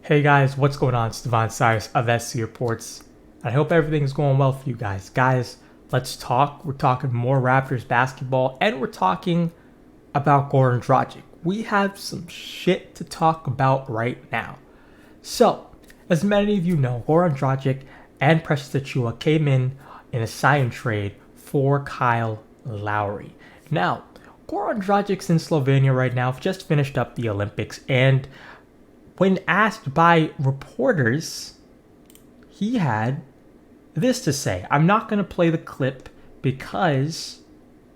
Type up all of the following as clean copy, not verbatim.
Hey guys, what's going on? It's Devon Cyrus of SC Reports. I hope everything's going well for you guys. Guys, let's talk. We're talking more Raptors basketball and we're talking about Goran Dragic. We have some shit to talk about right now. So, as many of you know, Goran Dragic and Precious Achiuwa came in a sign trade for Kyle Lowry. Now, Goran Dragic's in Slovenia right now, just finished up the Olympics, and when asked by reporters, he had this to say. I'm not going to play the clip because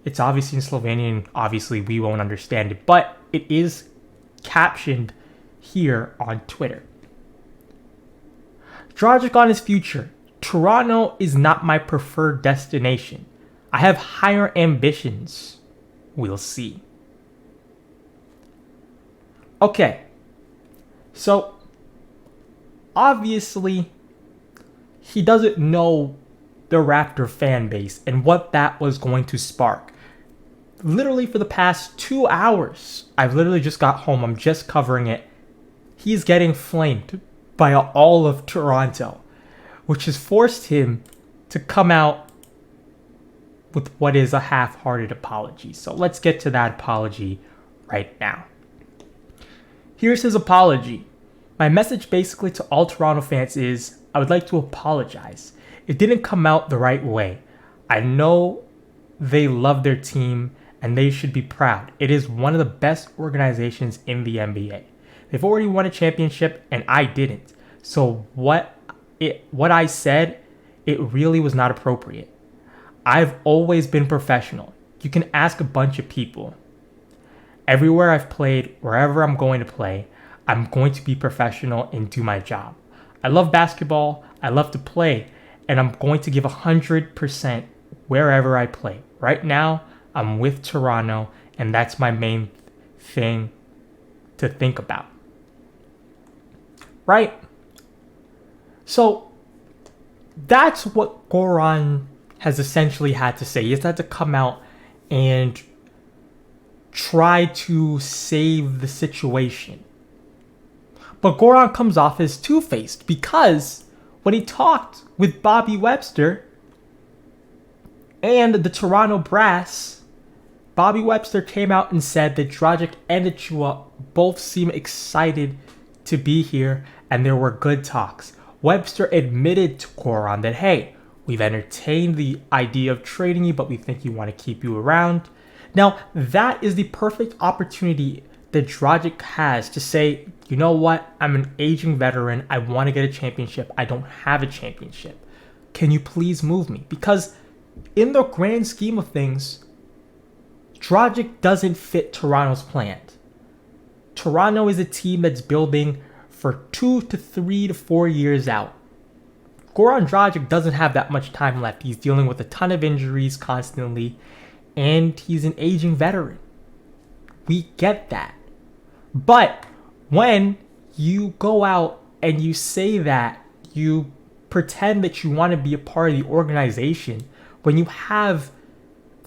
it's obviously in Slovenian and obviously we won't understand it, but it is captioned here on Twitter. Dragic on his future. Toronto is not my preferred destination. I have higher ambitions. We'll see. Okay. So, obviously, he doesn't know the Raptor fan base and what that was going to spark. Literally for the past 2 hours, I've literally just got home, I'm just covering it. He's getting flamed by all of Toronto, which has forced him to come out with what is a half-hearted apology. So let's get to that apology right now. Here's his apology. My message basically to all Toronto fans is, I would like to apologize. It didn't come out the right way. I know they love their team and they should be proud. It is one of the best organizations in the NBA. They've already won a championship and I didn't. So what I said, it really was not appropriate. I've always been professional. You can ask a bunch of people. Everywhere I've played, wherever I'm going to play, I'm going to be professional and do my job. I love basketball, I love to play, and I'm going to give 100% wherever I play. Right now, I'm with Toronto, and that's my main thing to think about. Right? So, that's what Goran has essentially had to say. He has had to come out and try to save the situation. But Goran comes off as two-faced because when he talked with Bobby Webster and the Toronto Brass, Bobby Webster came out and said that Dragic and Achiuwa both seem excited to be here and there were good talks. Webster admitted to Goran that, hey, we've entertained the idea of trading you, but we think you want to keep you around. Now, that is the perfect opportunity that Dragic has to say, you know what, I'm an aging veteran, I want to get a championship, I don't have a championship. Can you please move me? Because in the grand scheme of things, Dragic doesn't fit Toronto's plans. Toronto is a team that's building for 2 to 3 to 4 years out. Goran Dragic doesn't have that much time left. He's dealing with a ton of injuries constantly, and he's an aging veteran. We get that. But when you go out and you say that, you pretend that you want to be a part of the organization, when you have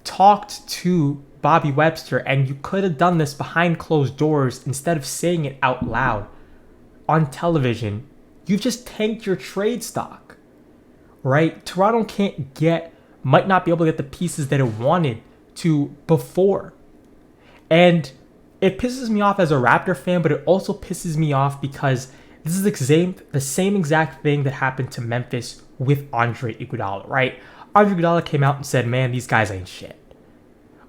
talked to Bobby Webster and you could have done this behind closed doors instead of saying it out loud on television, you've just tanked your trade stock, right? Toronto might not be able to get the pieces that it wanted to before. And it pisses me off as a Raptor fan, but it also pisses me off because this is the same exact thing that happened to Memphis with Andre Iguodala, right? Andre Iguodala came out and said, man, these guys ain't shit.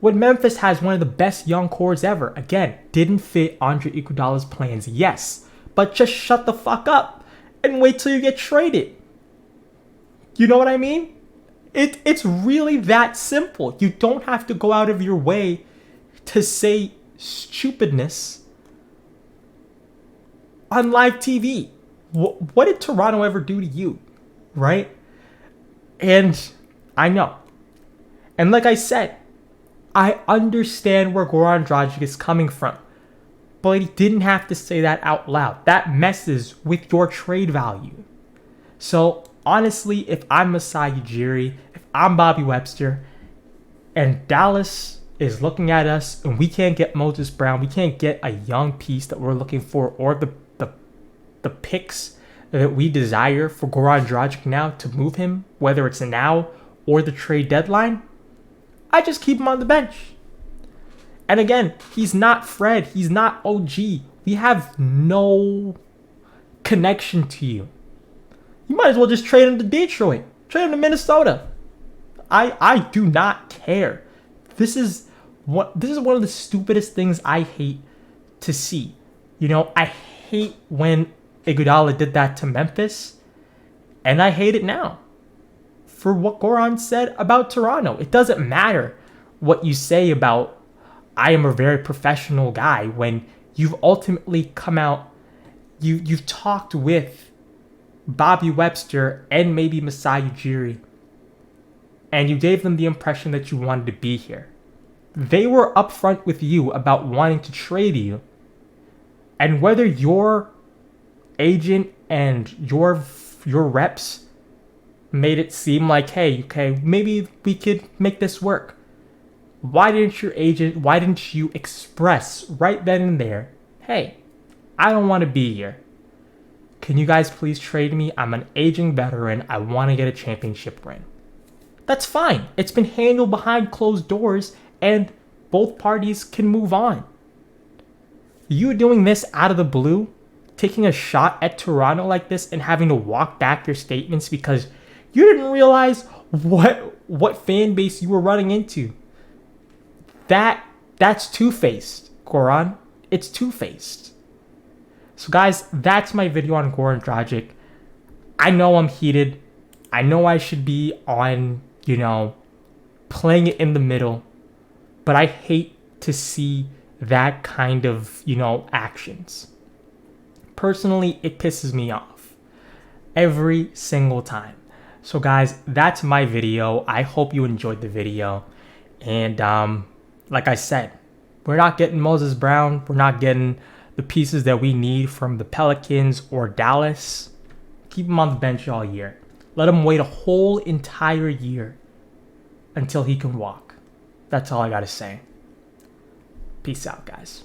When Memphis has one of the best young cores ever, again, didn't fit Andre Iguodala's plans, yes, but just shut the fuck up and wait till you get traded. You know what I mean? It's really that simple. You don't have to go out of your way to say stupidness on live TV. What did Toronto ever do to you, right? And I know. And like I said, I understand where Goran Dragic is coming from, but he didn't have to say that out loud. That messes with your trade value. So honestly, if I'm Masai Ujiri, if I'm Bobby Webster, and Dallas is looking at us and we can't get Moses Brown, we can't get a young piece that we're looking for, or the the picks that we desire for Goran Dragic now to move him, whether it's now or the trade deadline, I just keep him on the bench. And again, he's not Fred. He's not OG. We have no connection to you. You might as well just trade him to Detroit. Trade him to Minnesota. I do not care. This is one of the stupidest things I hate to see. You know, I hate when Iguodala did that to Memphis, and I hate it now for what Goran said about Toronto. It doesn't matter what you say about I am a very professional guy when you've ultimately come out, you've talked with Bobby Webster and maybe Masai Ujiri, and you gave them the impression that you wanted to be here. They were upfront with you about wanting to trade you, and whether your agent and your reps made it seem like, hey, okay, maybe we could make this work. Why didn't you express right then and there, hey, I don't want to be here. Can you guys please trade me? I'm an aging veteran. I want to get a championship ring. That's fine. It's been handled behind closed doors and both parties can move on. You doing this out of the blue, taking a shot at Toronto like this and having to walk back your statements because you didn't realize what fan base you were running into. That's two-faced, Goran. It's two-faced. So guys, that's my video on Goran Dragic. I know I'm heated. I know I should be on, playing it in the middle. But I hate to see that kind of, actions. Personally, it pisses me off every single time. So guys, that's my video. I hope you enjoyed the video. And like I said, we're not getting Moses Brown. We're not getting the pieces that we need from the Pelicans or Dallas. Keep him on the bench all year. Let him wait a whole entire year until he can walk. That's all I got to say. Peace out, guys.